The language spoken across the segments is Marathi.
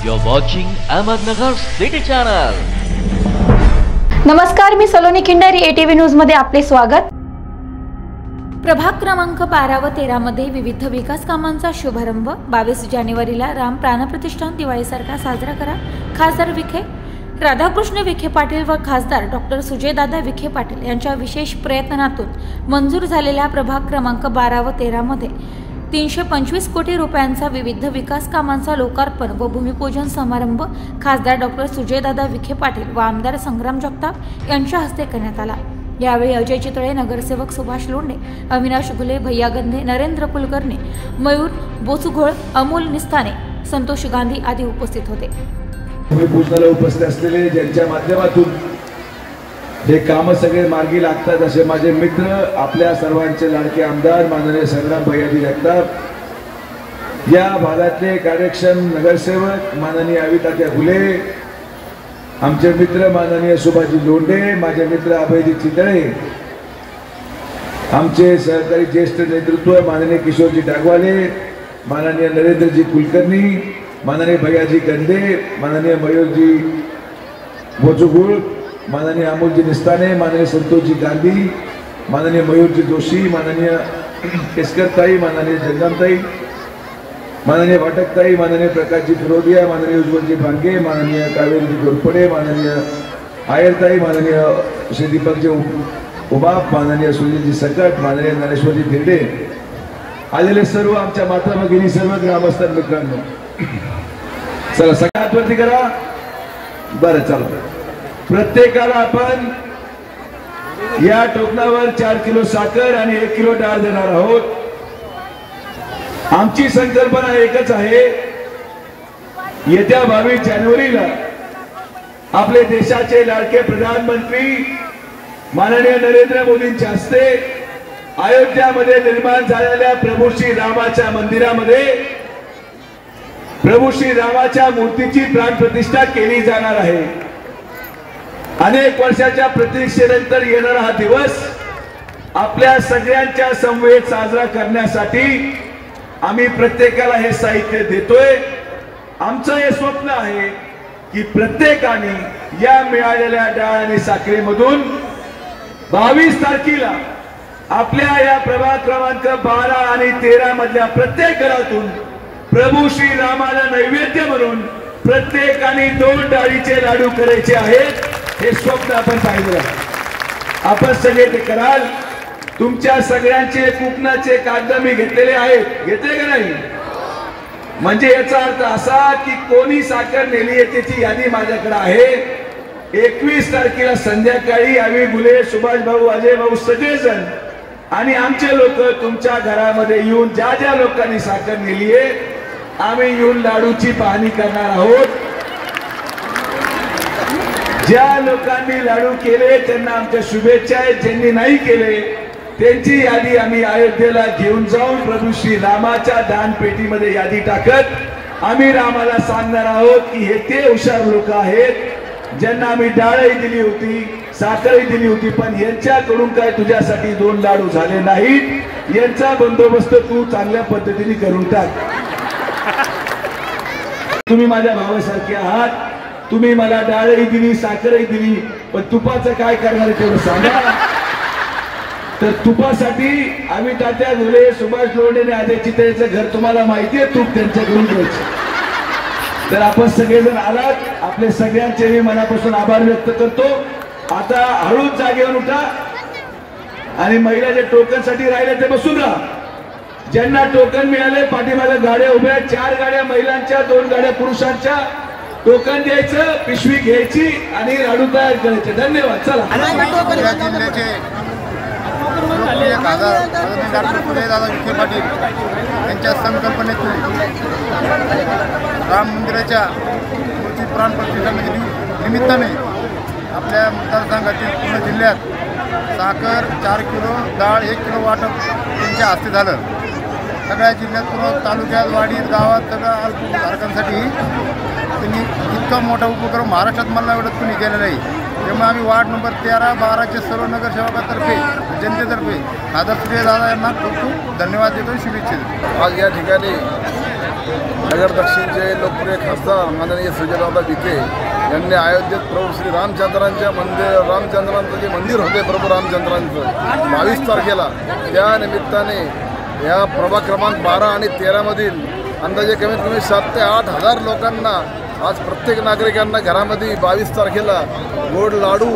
You're watching Ahmednagar City Channel. नमस्कार, मी सलोनी खिंडारी, ATV न्यूज मध्ये आपले स्वागत. प्रभाग क्रमांक 12 व 13 मध्ये विविध विकास कामांचा शुभारंभ. 22 जानेवारीला राम प्राणप्रतिष्ठान दिवाळीसारखा साजरा करा. खासदार विखे राधाकृष्ण विखे पाटील व खासदार डॉक्टर सुजयदादा विखे पाटील यांच्या विशेष प्रयत्नातून मंजूर झालेल्या प्रभाग क्रमांक 12 व 13 मध्ये 325 कोटी रुपयांचा विविध विकास कामांचा लोकार्पण व भूमिपूजन समारंभ खासदार डॉक्टर सुजयदादा विखे पाटील व आमदार संग्राम जगताप यांच्या हस्ते करण्यात आला. यावेळी अजय चितळे, नगरसेवक सुभाष लोंढे, अविनाश घुले, भैया गंधे, नरेंद्र कुलकर्णी, मयूर बोसुघोळ, अमोल निस्ताने, संतोष गांधी आदी उपस्थित होते. भूमिपूजनाला उपस्थित असलेले ज्यांच्या माध्यमातून हे काम सगळे मार्गी लागतात असे माझे मित्र, आपल्या सर्वांचे लाडके आमदार माननीय संग्राम भैयाजी जगताप, या भागातले कार्यक्षम नगरसेवक माननीय अवितात्या घुले, आमचे मित्र माननीय सुभाषजी लोंढे, माझे मित्र अभयजी चितळे, आमचे सहकारी ज्येष्ठ नेतृत्व माननीय किशोरजी डागवाले, माननीय नरेंद्रजी कुलकर्णी, माननीय भैयाजी गंधे, माननीय मयूरजी बोचुगुळ, माननीय अमोलजी निस्ताने, माननीय संतोषजी गांधी, माननीय मयूरजी जोशी, माननीय केसकरताई, माननीय जगदामताई, माननीय वाटकताई, माननीय प्रकाशजी फिरोदिया, माननीय उज्ज्वलजी भांगे, माननीय कावेरीजी घोरपडे, माननीय आयरताई, माननीय श्री दीपकजी उबाप, माननीय सुनीलजी सकट, माननीय ज्ञानेश्वरजी धिरडे, आलेले सर्व आमच्या माता भगिनी, सर्व ग्रामस्थ मित्रांनो, चला सगळ्यात वरती करा. बरं, चला प्रत्येकाला आपण या टोपणावर 4 किलो साखर आणि 1 किलो डाळ देणार आहोत. आमची संकल्पना एकच आहे, येत्या 22 जानेवारीला आपले देशाचे लाडके प्रधानमंत्री माननीय नरेंद्र मोदींच्या हस्ते अयोध्यामध्ये निर्माण झालेल्या प्रभू श्री रामाच्या मंदिरामध्ये प्रभू श्री रामाच्या मूर्तीची प्राणप्रतिष्ठा केली जाणार आहे. अनेक वर्षाच्या प्रतीक्षेनंतर येणारा हा दिवस आपल्या सगळ्यांच्या समवेत साजरा करण्यासाठी आम्ही प्रत्येकाला हे साहित्य देतोय. आमचं हे स्वप्न आहे की प्रत्येकाने या मिळालेल्या डाळ आणि साखरेमधून 22 तारखेला आपल्या या प्रभाग क्रमांक 12 आणि 13 मधल्या प्रत्येक घरातून प्रभू श्री रामाला नैवेद्य म्हणून प्रत्येकाने 2 डाळीचे लाडू करायचे आहेत. हे स्वप्न आपण पाहिलं, आपण सगळे ते कराल. तुमच्या सगळ्यांचे कुपनाचे कागद मी घेतलेले आहेत, घेतले का नाही? म्हणजे याचा अर्थ असा की कोणी साखर नेली आहे त्याची यादी माझ्याकडे आहे. 21 तारखेला संध्याकाळी आम्ही गुले, सुभाष भाऊ, अजय भाऊ सगळेजण आणि आमचे लोक तुमच्या घरामध्ये येऊन ज्या ज्या लोकांनी साखर नेली आहे आम्ही येऊन लाडूची पाहणी करणार आहोत. ज्या लोकांनी लाडू केले त्यांना आमच्या शुभेच्छा आहेत. ज्यांनी नाही केले त्यांची यादी आम्ही अयोध्येला घेऊन जाऊन प्रभू श्री रामाच्या दानपेटीमध्ये यादी टाकत आम्ही रामाला सांगणार आहोत की हे ते हुशार लोक आहेत ज्यांना आम्ही डाळही दिली होती, साखरही दिली होती, पण यांच्याकडून काय तुझ्यासाठी 2 लाडू झाले नाहीत. यांचा बंदोबस्त तू चांगल्या पद्धतीने करून टाक. तुम्ही माझ्या भावासारखे आहात. तुम्ही मला डाळही दिली, साखरही दिली, पण तुपाचं काय करणार तेवढं सांगा. तर तुपासाठी आम्ही तात्या घुले, सुभाष लोंढे आणि अजय चितळेचं घर तुम्हाला माहिती आहे, तूप त्यांच्याकडून घ्यायचं. तर आपण सगळेजण आलात, आपले सगळ्यांचे मी मनापासून आभार व्यक्त करतो. आता हळूच जागेवर उठा आणि महिला जे टोकन साठी राहिले ते बसून राहा. ज्यांना टोकन मिळाले पाठीमागे गाड्या उभ्या, 4 गाड्या महिलांच्या, 2 गाड्या पुरुषांच्या. टोकन द्यायचं, पिशवी घ्यायची आणि लाडू तयार करायचे. धन्यवाद. चला. जिल्ह्याचे डॉक्टर सुजयदादा विखे पाटील यांच्या संकल्पनेतून राम मंदिराच्या मूर्ती प्राणप्रतिष्ठा निमित्ताने आपल्या मतदारसंघातील पूर्ण जिल्ह्यात साखर 4 किलो, डाळ 1 किलो वाटप त्यांच्या हस्ते झालं. सगळ्या जिल्ह्यात पूर्ण तालुक्यात, वाडीत, गावात सगळ्या अल्पसंख्याकांसाठी त्यांनी इतका मोठा उपक्रम महाराष्ट्रात मला एवढं कुणी केलं नाही. त्यामुळे आम्ही वार्ड नंबर 13, 12चे सर्व नगरसेवकातर्फे, जनतेतर्फे खासदार सुजयदादा यांना खूप खूप धन्यवाद देतो, शुभेच्छा देतो. आज या ठिकाणी नगर दक्षिणचे लोकप्रिय खासदार माननीय सुजयदादा विखे यांनी अयोध्येत प्रभू श्री रामचंद्रांचं जे मंदिर होते प्रभू रामचंद्रांचं 22 तारखेला, त्या निमित्ताने या प्रभाग क्रमांक 12 आणि 13 मधील अंदाजे कमीत कमी 7 ते 8 हजार लोकांना आज प्रत्येक नागरिकांना घरामध्ये 22 तारखेला गोड लाडू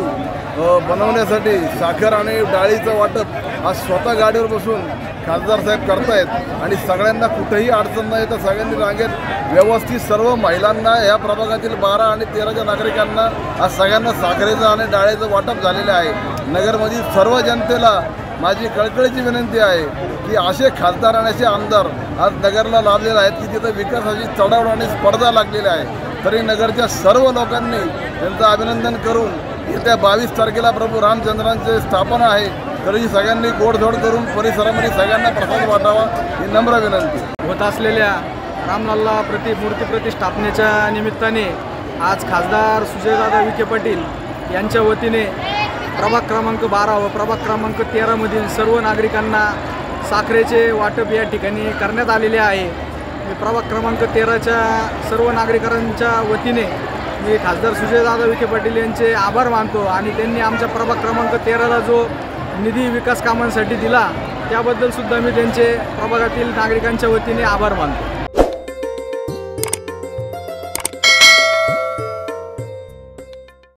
बनवण्यासाठी साखर आणि डाळीचं वाटप आज स्वतः गाडीवर बसून खासदार साहेब करतायत आणि सगळ्यांना कुठेही अडचण नाही तर सगळ्यांनी रांगेत व्यवस्थित सर्व महिलांना या प्रभागातील 12 आणि 13च्या नागरिकांना आज सगळ्यांना साखरेचं आणि डाळीचं वाटप झालेलं आहे। नगरमधील सर्व जनतेला माझी कळकळीची विनंती आहे की असे खासदार आणि असे आमदार आज नगरला लाभलेले आहेत की तिथं विकासाची चढाओढ आणि स्पर्धा लागलेली आहे। तरी नगरच्या सर्व लोकांनी त्यांचं अभिनंदन करून येत्या 22 तारखेला प्रभू रामचंद्रांचे स्थापना आहे, तरी सगळ्यांनी गोडधोड करून परिसरामध्ये सगळ्यांना प्रसाद वाटावा ही नम्र विनंती। होत असलेल्या रामलल्ला मूर्ती प्रतिष्ठापनेच्या निमित्ताने आज खासदार सुजयदादा विखे पाटील यांच्या वतीने प्रभाग क्रमांक 12 व प्रभाग क्रमांक 13 मधील सर्व नागरिकांना साखरेचे वाटप या ठिकाणी करण्यात आलेले आहे। मी प्रभाग क्रमांक 13च्या सर्व नागरिकांच्या वतीने मी खासदार सुजयदादा विखे पाटील यांचे आभार मानतो आणि त्यांनी आमच्या प्रभाग क्रमांक 13ला जो निधी विकास कामांसाठी दिला त्याबद्दल सुद्धा मी त्यांचे प्रभागातील नागरिकांच्या वतीने आभार मानतो।